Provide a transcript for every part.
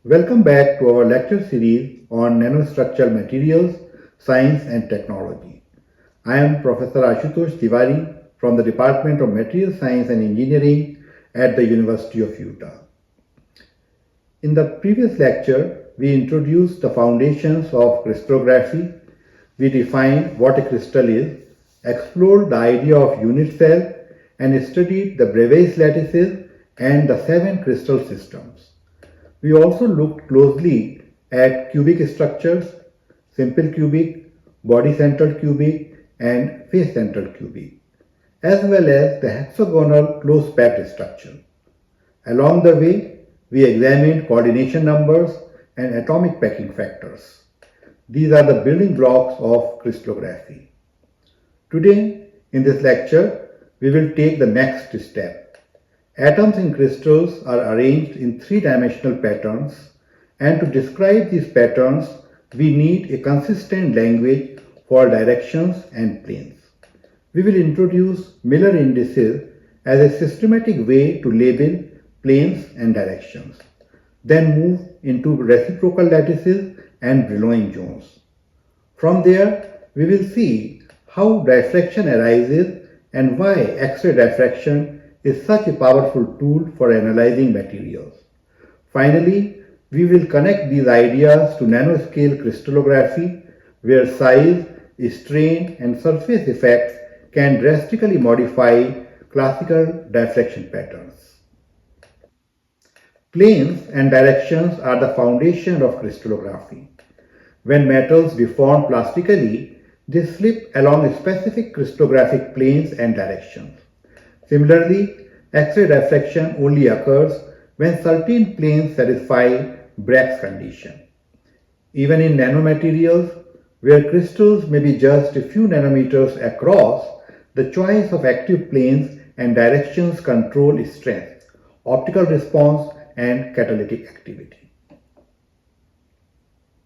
Welcome back to our lecture series on nanostructural materials, science and technology. I am Professor Ashutosh Tiwari from the Department of Materials Science and Engineering at the University of Utah. In the previous lecture, we introduced the foundations of crystallography. We defined what a crystal is, explored the idea of unit cell, and studied the Brillouin lattices and the 7 crystal systems. We also looked closely at cubic structures, simple cubic, body-centered cubic, and face-centered cubic, as well as the hexagonal close-packed structure. Along the way, we examined coordination numbers and atomic packing factors. These are the building blocks of crystallography. Today, in this lecture, we will take the next step. Atoms in crystals are arranged in 3-dimensional patterns, and to describe these patterns, we need a consistent language for directions and planes. We will introduce Miller indices as a systematic way to label planes and directions, then move into reciprocal lattices and Brillouin zones. From there, we will see how diffraction arises and why X-ray diffraction is such a powerful tool for analyzing materials. Finally, we will connect these ideas to nanoscale crystallography, where size, strain, and surface effects can drastically modify classical diffraction patterns. Planes and directions are the foundation of crystallography. When metals deform plastically, they slip along specific crystallographic planes and directions. Similarly, X-ray diffraction only occurs when certain planes satisfy Bragg's condition. Even in nanomaterials, where crystals may be just a few nanometers across, the choice of active planes and directions control strength, optical response, and catalytic activity.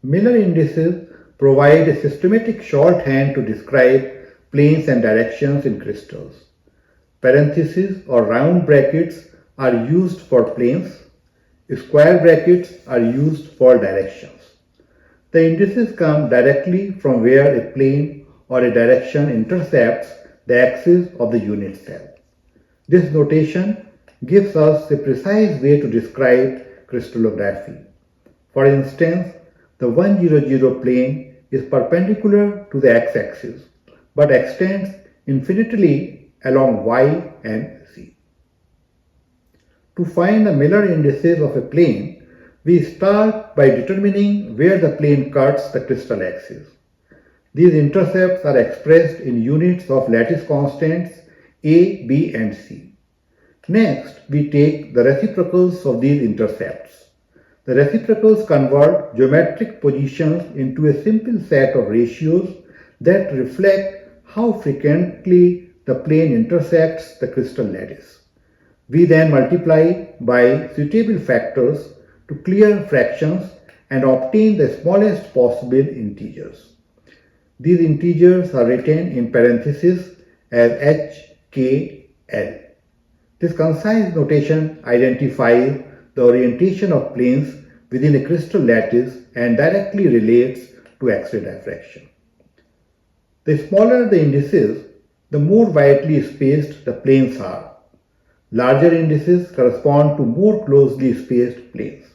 Miller indices provide a systematic shorthand to describe planes and directions in crystals. Parentheses or round brackets are used for planes. Square brackets are used for directions. The indices come directly from where a plane or a direction intercepts the axis of the unit cell. This notation gives us a precise way to describe crystallography. For instance, the 100 plane is perpendicular to the x-axis but extends infinitely along y and z. To find the Miller indices of a plane, we start by determining where the plane cuts the crystal axis. These intercepts are expressed in units of lattice constants a, b, and c. Next, we take the reciprocals of these intercepts. The reciprocals convert geometric positions into a simple set of ratios that reflect how frequently the plane intersects the crystal lattice. We then multiply by suitable factors to clear fractions and obtain the smallest possible integers. These integers are written in parentheses as h, k, l. This concise notation identifies the orientation of planes within a crystal lattice and directly relates to X-ray diffraction. The smaller the indices, the more widely spaced the planes are. Larger indices correspond to more closely spaced planes.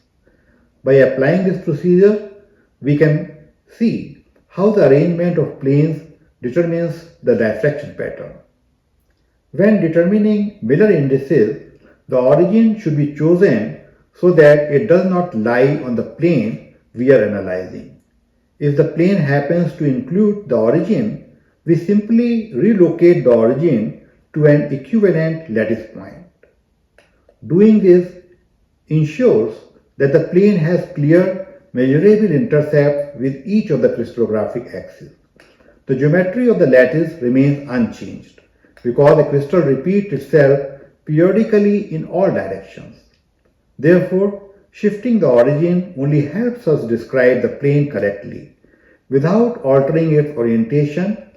By applying this procedure, we can see how the arrangement of planes determines the diffraction pattern. When determining Miller indices, the origin should be chosen so that it does not lie on the plane we are analyzing. If the plane happens to include the origin, we simply relocate the origin to an equivalent lattice point. Doing this ensures that the plane has clear, measurable intercepts with each of the crystallographic axes. The geometry of the lattice remains unchanged because the crystal repeats itself periodically in all directions. Therefore, shifting the origin only helps us describe the plane correctly without altering its orientation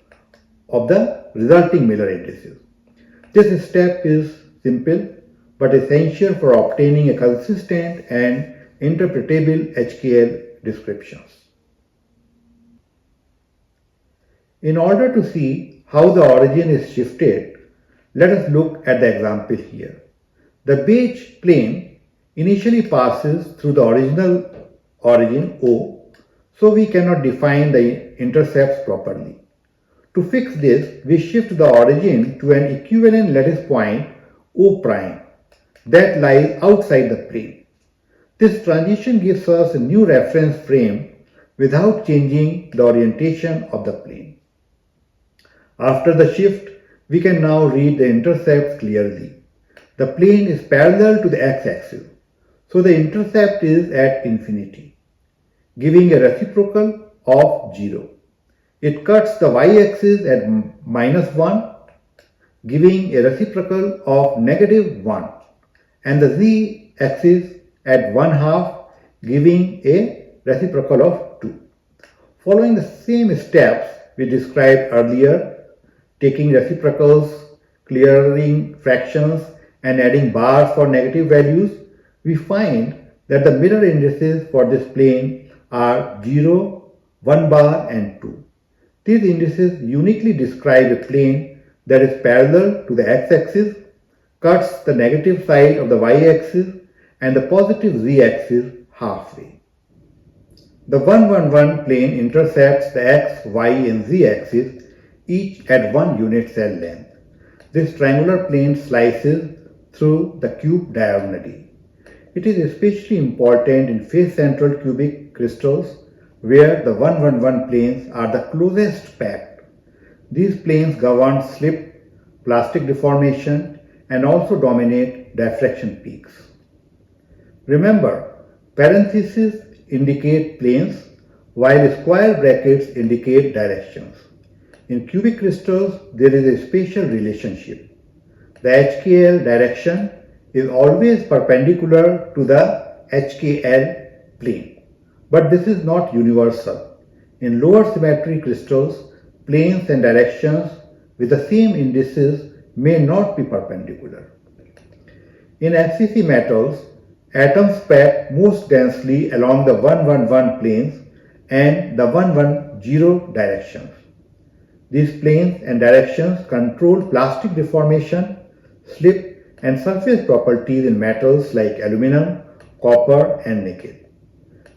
of the resulting Miller indices. This step is simple but essential for obtaining a consistent and interpretable HKL descriptions. In order to see how the origin is shifted, let us look at the example here. The beige plane initially passes through the original origin O, so we cannot define the intercepts properly. To fix this, we shift the origin to an equivalent lattice point O' that lies outside the plane. This transition gives us a new reference frame without changing the orientation of the plane. After the shift, we can now read the intercepts clearly. The plane is parallel to the x-axis, so the intercept is at infinity, giving a reciprocal of 0. It cuts the y-axis at -1, giving a reciprocal of -1, and the z-axis at 1/2, giving a reciprocal of 2. Following the same steps we described earlier, taking reciprocals, clearing fractions, and adding bars for negative values, we find that the mirror indices for this plane are 0, 1 bar, and 2. These indices uniquely describe a plane that is parallel to the x-axis, cuts the negative side of the y-axis, and the positive z-axis halfway. The 1, 1, 1 plane intercepts the x, y, and z-axis each at 1 unit cell length. This triangular plane slices through the cube diagonally. It is especially important in face-central cubic crystals where the 1, 1, 1 planes are the closest packed. These planes govern slip, plastic deformation, and also dominate diffraction peaks. Remember, parentheses indicate planes while square brackets indicate directions. In cubic crystals, there is a spatial relationship. The HKL direction is always perpendicular to the HKL plane, but this is not universal. In lower symmetry crystals, planes and directions with the same indices may not be perpendicular. In FCC metals, atoms pack most densely along the 1, 1, 1 planes and the 1, 1, 0 directions. These planes and directions control plastic deformation, slip, and surface properties in metals like aluminum, copper, and nickel.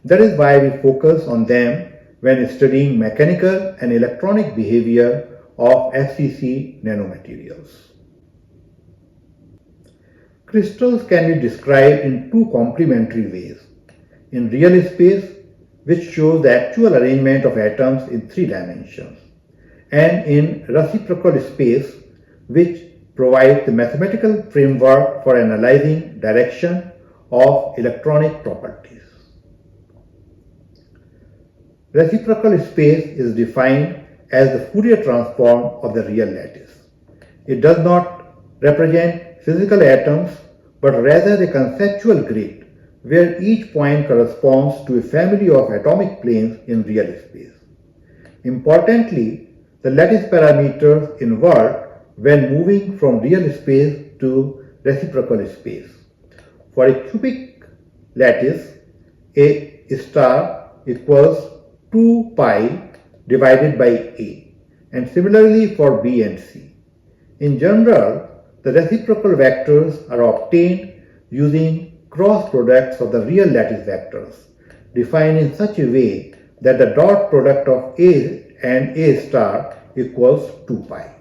That is why we focus on them when studying mechanical and electronic behavior of FCC nanomaterials. Crystals can be described in two complementary ways. In real space, which shows the actual arrangement of atoms in 3 dimensions, and in reciprocal space, which provides the mathematical framework for analyzing direction of electronic properties. Reciprocal space is defined as the Fourier transform of the real lattice. It does not represent physical atoms, but rather a conceptual grid where each point corresponds to a family of atomic planes in real space. Importantly, the lattice parameters invert when moving from real space to reciprocal space. For a cubic lattice, A star equals 2 pi divided by A, and similarly for B and C. In general, the reciprocal vectors are obtained using cross products of the real lattice vectors, defined in such a way that the dot product of A and A star equals 2 pi.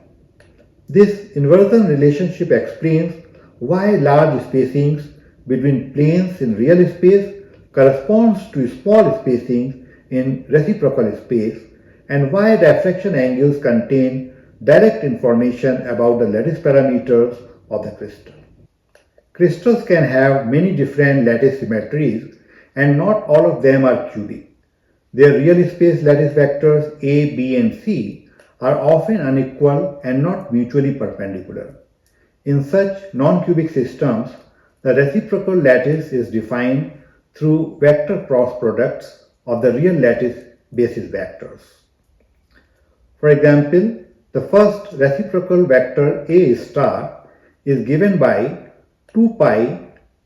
This inversion relationship explains why large spacings between planes in real space corresponds to small spacings in reciprocal space, and why diffraction angles contain direct information about the lattice parameters of the crystal. Crystals can have many different lattice symmetries, and not all of them are cubic. Their real space lattice vectors A, B, and C are often unequal and not mutually perpendicular. In such non-cubic systems, the reciprocal lattice is defined through vector cross products of the real lattice basis vectors. For example, the first reciprocal vector A star is given by 2 pi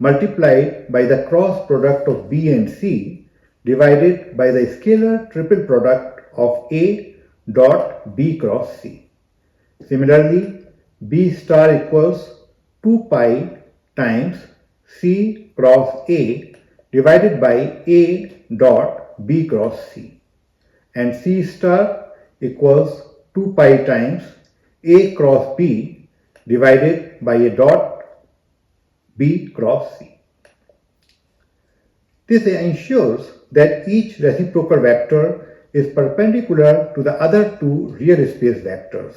multiplied by the cross product of B and C divided by the scalar triple product of A dot B cross C. Similarly, B star equals 2 pi times C cross A divided by A dot B cross C, and C star equals 2 pi times A cross B divided by A dot B cross C. This ensures that each reciprocal vector is perpendicular to the other two real space vectors.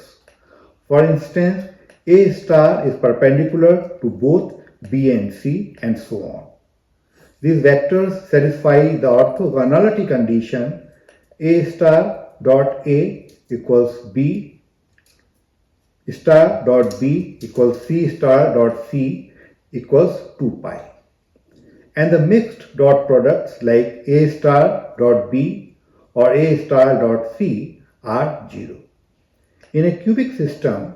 For instance, A star is perpendicular to both B and C, and so on. These vectors satisfy the orthogonality condition A star dot A equals B star dot B equals C star dot C equals 2 pi. And the mixed dot products like A star dot B or A star dot C are 0. In a cubic system,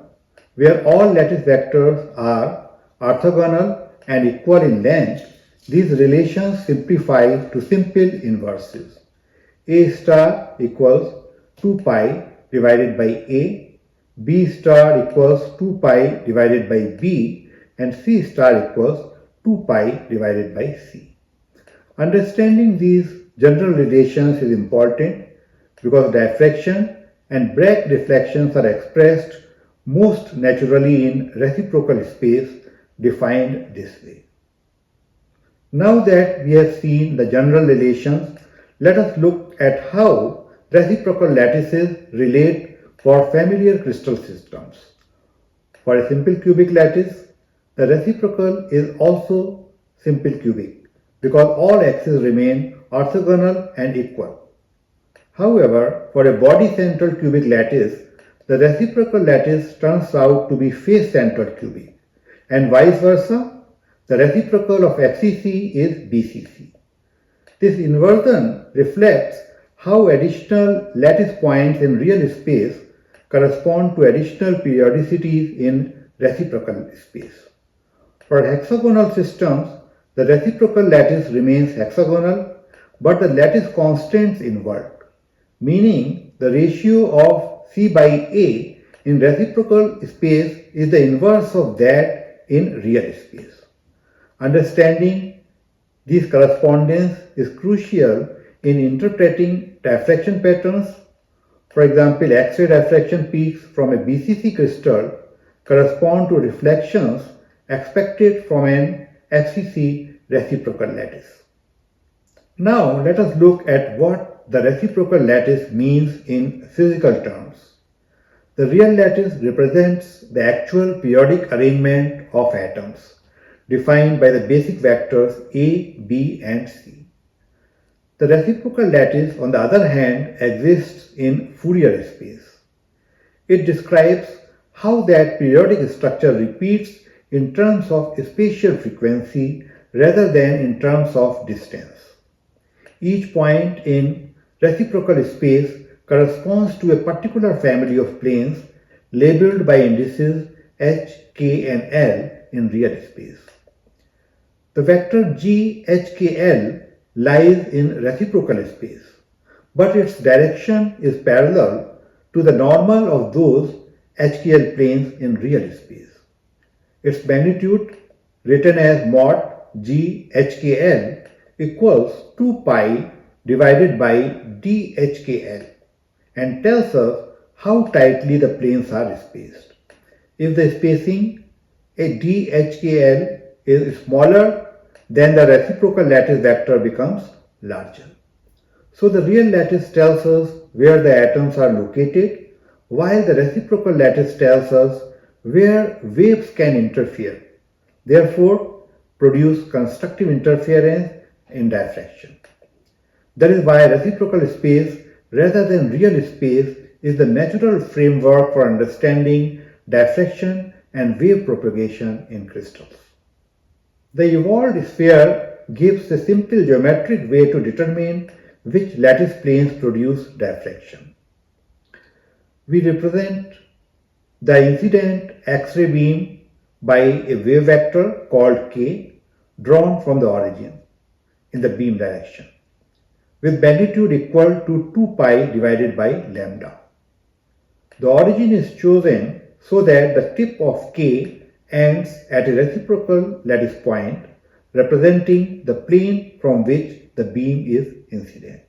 where all lattice vectors are orthogonal and equal in length, these relations simplify to simple inverses. A star equals 2 pi divided by A, B star equals 2 pi divided by B, and C star equals 2 pi divided by C. Understanding these general relations is important because diffraction and Bragg reflections are expressed most naturally in reciprocal space defined this way. Now that we have seen the general relations, let us look at how reciprocal lattices relate for familiar crystal systems. For a simple cubic lattice, the reciprocal is also simple cubic because all axes remain orthogonal and equal. However, for a body-centered cubic lattice, the reciprocal lattice turns out to be face-centered cubic, and vice versa, the reciprocal of FCC is BCC. This inversion reflects how additional lattice points in real space correspond to additional periodicities in reciprocal space. For hexagonal systems, the reciprocal lattice remains hexagonal, but the lattice constants invert, meaning the ratio of C by A in reciprocal space is the inverse of that in real space. Understanding these correspondence is crucial in interpreting diffraction patterns. For example, X-ray diffraction peaks from a BCC crystal correspond to reflections expected from an FCC reciprocal lattice. Now let us look at what the reciprocal lattice means in physical terms. The real lattice represents the actual periodic arrangement of atoms, defined by the basic vectors A, B, and C. The reciprocal lattice, on the other hand, exists in Fourier space. It describes how that periodic structure repeats in terms of spatial frequency rather than in terms of distance. Each point in reciprocal space corresponds to a particular family of planes labeled by indices H, K, and L in real space. The vector G, H, K, L lies in reciprocal space, but its direction is parallel to the normal of those HKL planes in real space. Its magnitude, written as mod G HKL, equals 2 pi divided by dHKL and tells us how tightly the planes are spaced. If the spacing a dHKL is smaller, then the reciprocal lattice vector becomes larger. So the real lattice tells us where the atoms are located, while the reciprocal lattice tells us where waves can interfere, therefore produce constructive interference in diffraction. That is why reciprocal space rather than real space is the natural framework for understanding diffraction and wave propagation in crystals. The Ewald sphere gives a simple geometric way to determine which lattice planes produce diffraction. We represent the incident X-ray beam by a wave vector called K, drawn from the origin in the beam direction, with magnitude equal to 2 pi divided by lambda. The origin is chosen so that the tip of K ends at a reciprocal lattice point representing the plane from which the beam is incident.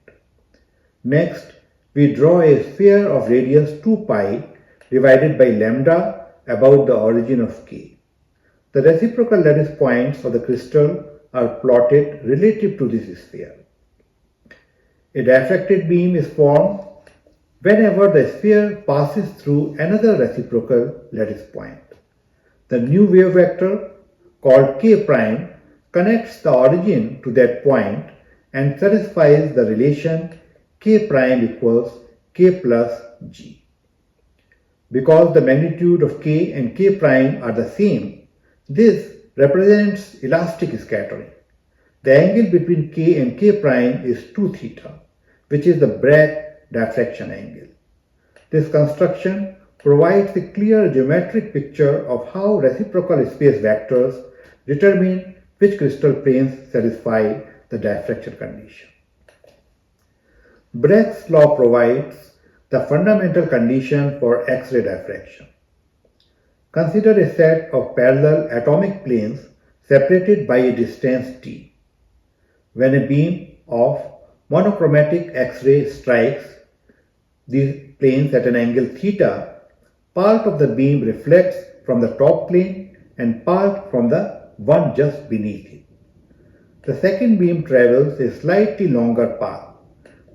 Next, we draw a sphere of radius 2 pi divided by lambda about the origin of K. The reciprocal lattice points of the crystal are plotted relative to this sphere. A diffracted beam is formed whenever the sphere passes through another reciprocal lattice point. The new wave vector, called K prime, connects the origin to that point and satisfies the relation K prime equals K plus G. Because the magnitude of K and K prime are the same, this represents elastic scattering. The angle between K and K prime is 2 theta, which is the Bragg diffraction angle. This construction provides a clear geometric picture of how reciprocal space vectors determine which crystal planes satisfy the diffraction condition. Bragg's law provides the fundamental condition for X-ray diffraction. Consider a set of parallel atomic planes separated by a distance d. When a beam of monochromatic X-ray strikes these planes at an angle theta, part of the beam reflects from the top plane and part from the one just beneath it. The second beam travels a slightly longer path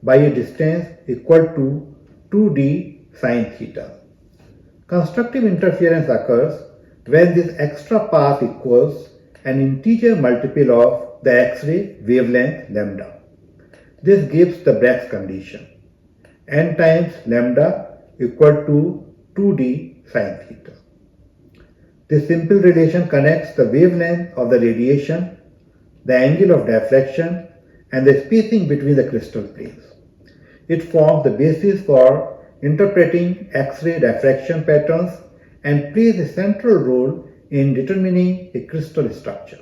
by a distance equal to 2d sine theta. Constructive interference occurs when this extra path equals an integer multiple of the X-ray wavelength lambda. This gives the Bragg's condition, n times lambda equal to 2d sine theta. This simple relation connects the wavelength of the radiation, the angle of diffraction, and the spacing between the crystal planes. It forms the basis for interpreting X-ray diffraction patterns and plays a central role in determining a crystal structure.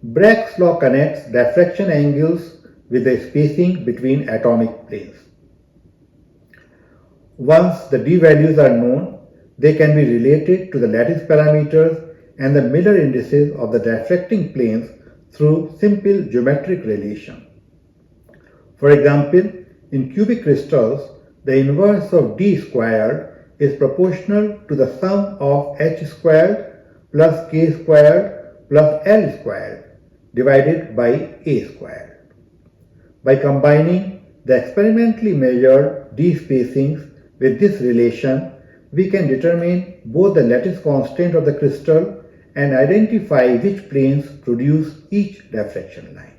Bragg's law connects diffraction angles with the spacing between atomic planes. Once the d values are known, they can be related to the lattice parameters and the Miller indices of the diffracting planes through simple geometric relation. For example, in cubic crystals, the inverse of d squared is proportional to the sum of h squared plus k squared plus l squared divided by a squared. By combining the experimentally measured d spacings with this relation, we can determine both the lattice constant of the crystal and identify which planes produce each diffraction line.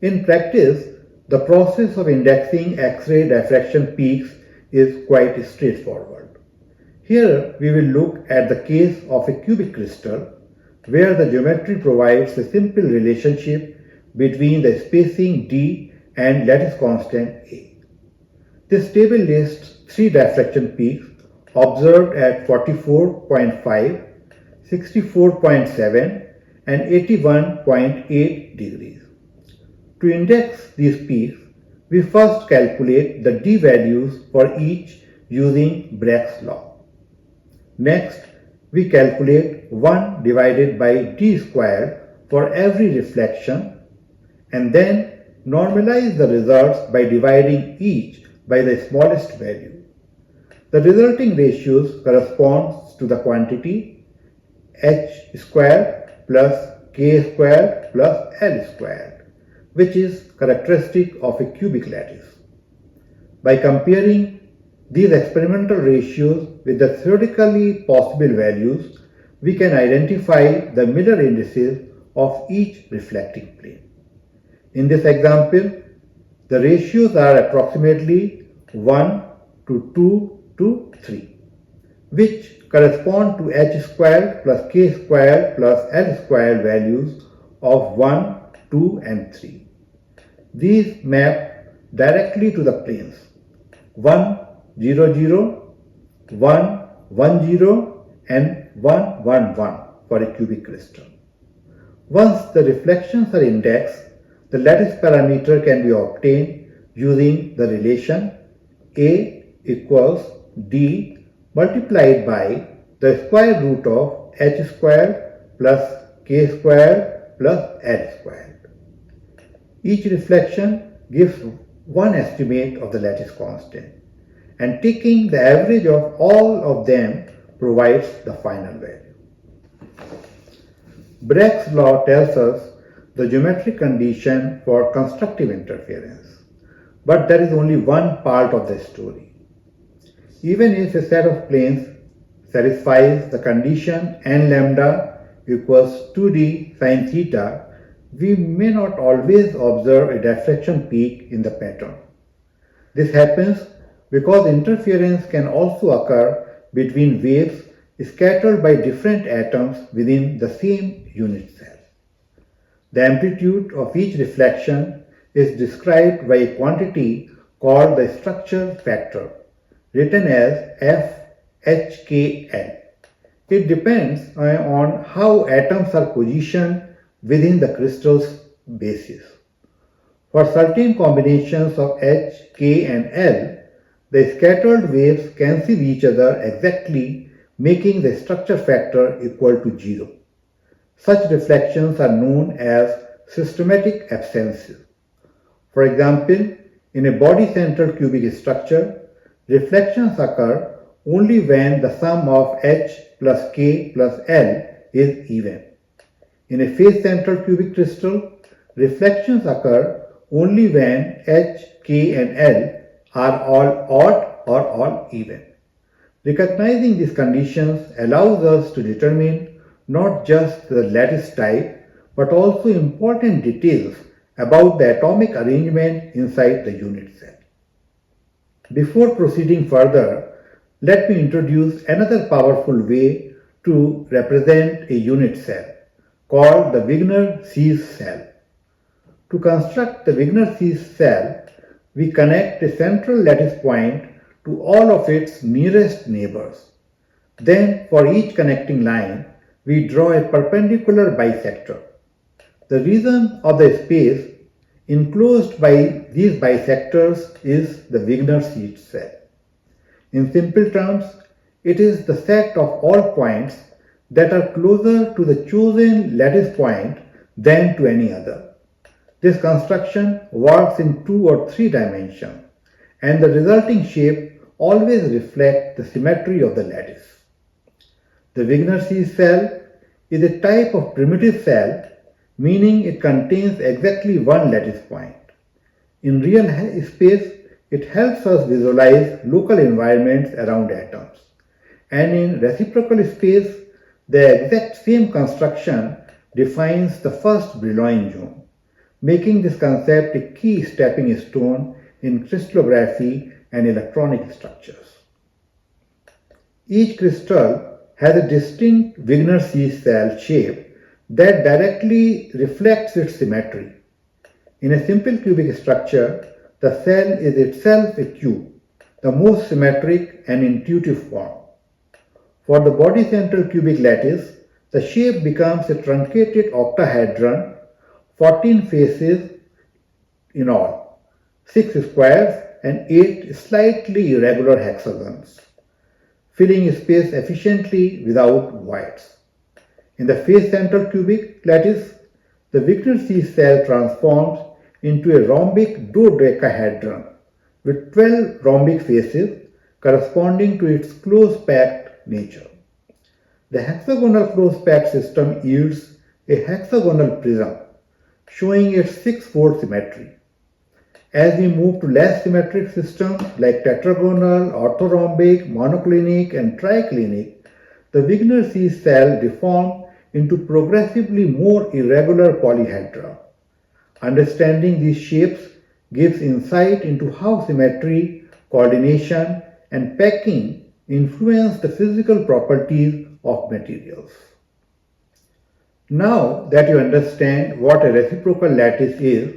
In practice, the process of indexing X-ray diffraction peaks is quite straightforward. Here we will look at the case of a cubic crystal where the geometry provides a simple relationship between the spacing d and lattice constant a. This table lists 3 diffraction peaks observed at 44.5, 64.7 and 81.8 degrees. To index these peaks, we first calculate the d values for each using Bragg's law. Next, we calculate 1 divided by d squared for every reflection and then normalize the results by dividing each by the smallest value. The resulting ratios corresponds to the quantity h squared plus k squared plus l squared, which is characteristic of a cubic lattice. By comparing these experimental ratios with the theoretically possible values, we can identify the Miller indices of each reflecting plane. In this example, the ratios are approximately 1 to 2 to 3, which correspond to h squared plus k squared plus l squared values of 1, 2 and 3. These map directly to the planes 1, 0, 0, 1, 1, 0 and 1, 1, 1 for a cubic crystal. Once the reflections are indexed, the lattice parameter can be obtained using the relation A equals D multiplied by the square root of h squared plus k squared plus l squared. Each reflection gives one estimate of the lattice constant, and taking the average of all of them provides the final value. Bragg's law tells us the geometric condition for constructive interference, but there is only one part of the story. Even if a set of planes satisfies the condition n lambda equals 2d sine theta, we may not always observe a diffraction peak in the pattern. This happens because interference can also occur between waves scattered by different atoms within the same unit cell. The amplitude of each reflection is described by a quantity called the structure factor, written as FHKL. It depends on how atoms are positioned within the crystal's basis. For certain combinations of H, K and L, the scattered waves cancel each other exactly, making the structure factor equal to 0. Such reflections are known as systematic absences. For example, in a body-centered cubic structure, reflections occur only when the sum of H plus K plus L is even. In a face-centered cubic crystal, reflections occur only when H, K and L are all odd or all even. Recognizing these conditions allows us to determine not just the lattice type, but also important details about the atomic arrangement inside the unit cell. Before proceeding further, let me introduce another powerful way to represent a unit cell, called the Wigner-Seitz cell. To construct the Wigner-Seitz cell, we connect a central lattice point to all of its nearest neighbors. Then, for each connecting line, we draw a perpendicular bisector. The region of the space enclosed by these bisectors is the Wigner-Seitz cell. In simple terms, it is the set of all points that are closer to the chosen lattice point than to any other. This construction works in 2 or 3 dimensions, and the resulting shape always reflects the symmetry of the lattice. The Wigner-Seitz cell is a type of primitive cell, meaning it contains exactly one lattice point. In real space, it helps us visualize local environments around atoms. And in reciprocal space, the exact same construction defines the first Brillouin zone, making this concept a key stepping stone in crystallography and electronic structures. Each crystal has a distinct Wigner-Seitz cell shape that directly reflects its symmetry. In a simple cubic structure, the cell is itself a cube, the most symmetric and intuitive form. For the body-centered cubic lattice, the shape becomes a truncated octahedron, 14 faces in all, 6 squares and 8 slightly irregular hexagons, filling space efficiently without voids. In the face-centered cubic lattice, the Wigner-Seitz cell transforms into a rhombic dodecahedron with 12 rhombic faces corresponding to its close-packed nature. The hexagonal close-packed system yields a hexagonal prism, showing its 6-fold symmetry. As we move to less symmetric systems like tetragonal, orthorhombic, monoclinic, and triclinic, the Wigner-Seitz cell deforms into progressively more irregular polyhedra. Understanding these shapes gives insight into how symmetry, coordination, and packing influence the physical properties of materials. Now that you understand what a reciprocal lattice is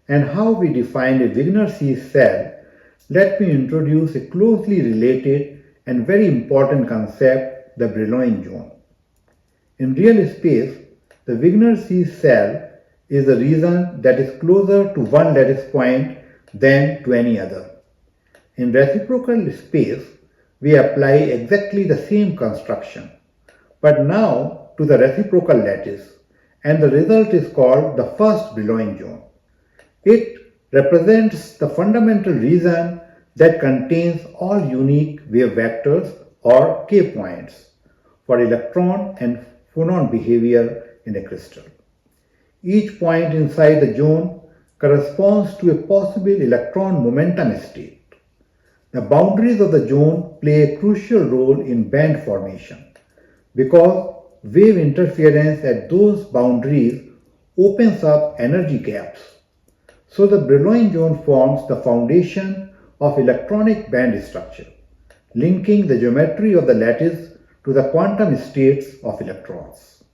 and how we define a Wigner-Seitz cell, let me introduce a closely related and very important concept, the Brillouin zone. In real space, The Wigner-Seitz cell is the region that is closer to one lattice point than to any other. In reciprocal space, we apply exactly the same construction, but now to the reciprocal lattice, and the result is called the first Brillouin zone. It represents the fundamental region that contains all unique wave vectors or K points for electron and phonon behavior in a crystal. Each point inside the zone corresponds to a possible electron momentum state. The boundaries of the zone play a crucial role in band formation because wave interference at those boundaries opens up energy gaps. So the Brillouin zone forms the foundation of electronic band structure, linking the geometry of the lattice to the quantum states of electrons.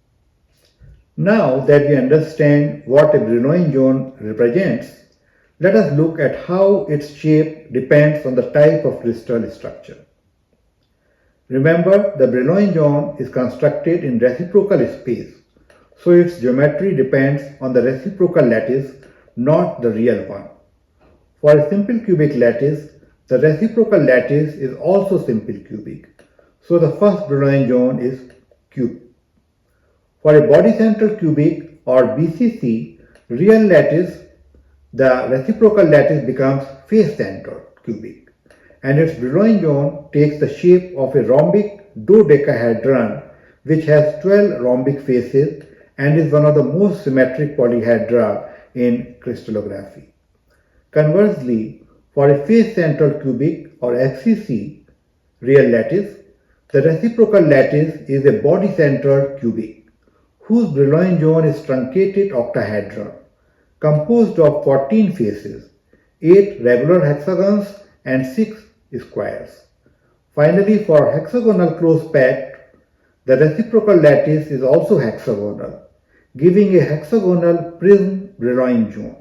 Now that we understand what a Brillouin zone represents, let us look at how its shape depends on the type of crystal structure. Remember, the Brillouin zone is constructed in reciprocal space, so its geometry depends on the reciprocal lattice, not the real one. For a simple cubic lattice, the reciprocal lattice is also simple cubic, so the first Brillouin zone is cube. For a body-central cubic or BCC real lattice, the reciprocal lattice becomes face-centered cubic, and its Brillouin zone takes the shape of a rhombic dodecahedron which has 12 rhombic faces and is one of the most symmetric polyhedra in crystallography. Conversely, for a face-centered cubic or XCC real lattice, the reciprocal lattice is a body-centered cubic whose Brillouin zone is truncated octahedron composed of 14 faces, 8 regular hexagons and 6 squares. Finally, for hexagonal close packed, the reciprocal lattice is also hexagonal, giving a hexagonal prism Brillouin zone.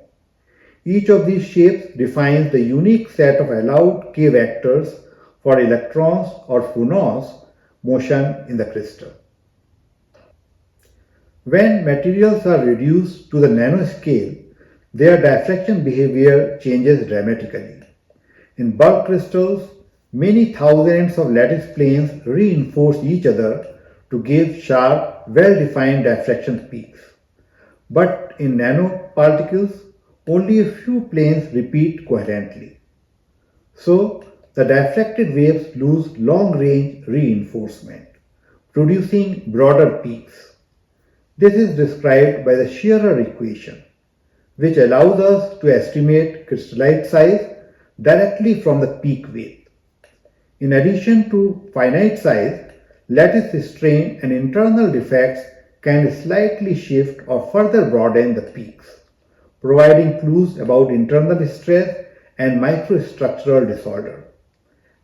Each of these shapes defines the unique set of allowed K vectors for electrons or phonons motion in the crystal. When materials are reduced to the nanoscale, their diffraction behavior changes dramatically. In bulk crystals, many thousands of lattice planes reinforce each other to give sharp, well-defined diffraction peaks. But in nanoparticles, only a few planes repeat coherently. So, the diffracted waves lose long-range reinforcement, producing broader peaks. This is described by the Shearer equation, which allows us to estimate crystallite size directly from the peak width. In addition to finite size, lattice strain and internal defects can slightly shift or further broaden the peaks, providing clues about internal stress and microstructural disorder.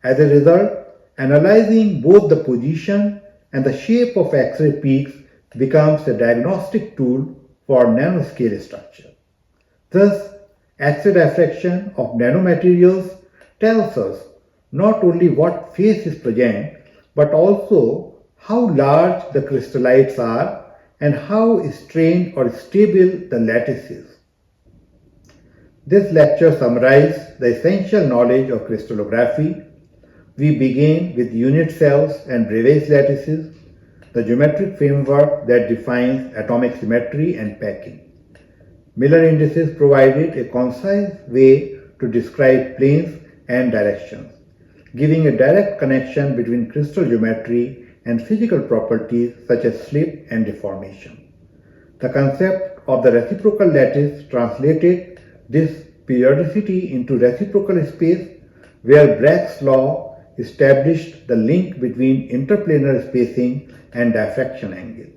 As a result, analyzing both the position and the shape of X-ray peaks becomes a diagnostic tool for nanoscale structure. Thus, X-ray diffraction of nanomaterials tells us not only what phase is present, but also how large the crystallites are and how strained or stable the lattice is. This lecture summarizes the essential knowledge of crystallography. We begin with unit cells and Bravais lattices, the geometric framework that defines atomic symmetry and packing. Miller indices provided a concise way to describe planes and directions, giving a direct connection between crystal geometry and physical properties such as slip and deformation. The concept of the reciprocal lattice translated this periodicity into reciprocal space, where Bragg's law established the link between interplanar spacing and diffraction angle.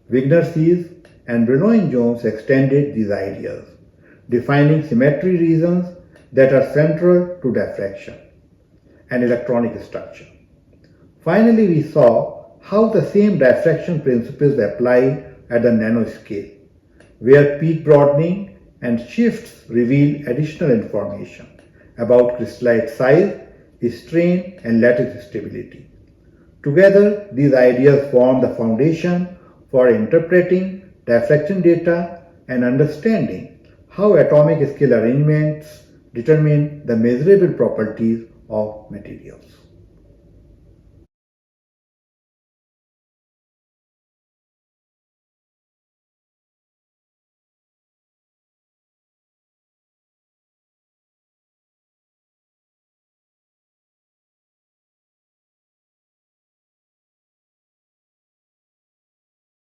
Wigner-Seitz and Brillouin zones extended these ideas, defining symmetry regions that are central to diffraction and electronic structure. Finally, we saw how the same diffraction principles apply at the nanoscale, where peak broadening and shifts reveal additional information about crystallite size, strain, and lattice stability. Together, these ideas form the foundation for interpreting diffraction data and understanding how atomic scale arrangements determine the measurable properties of materials.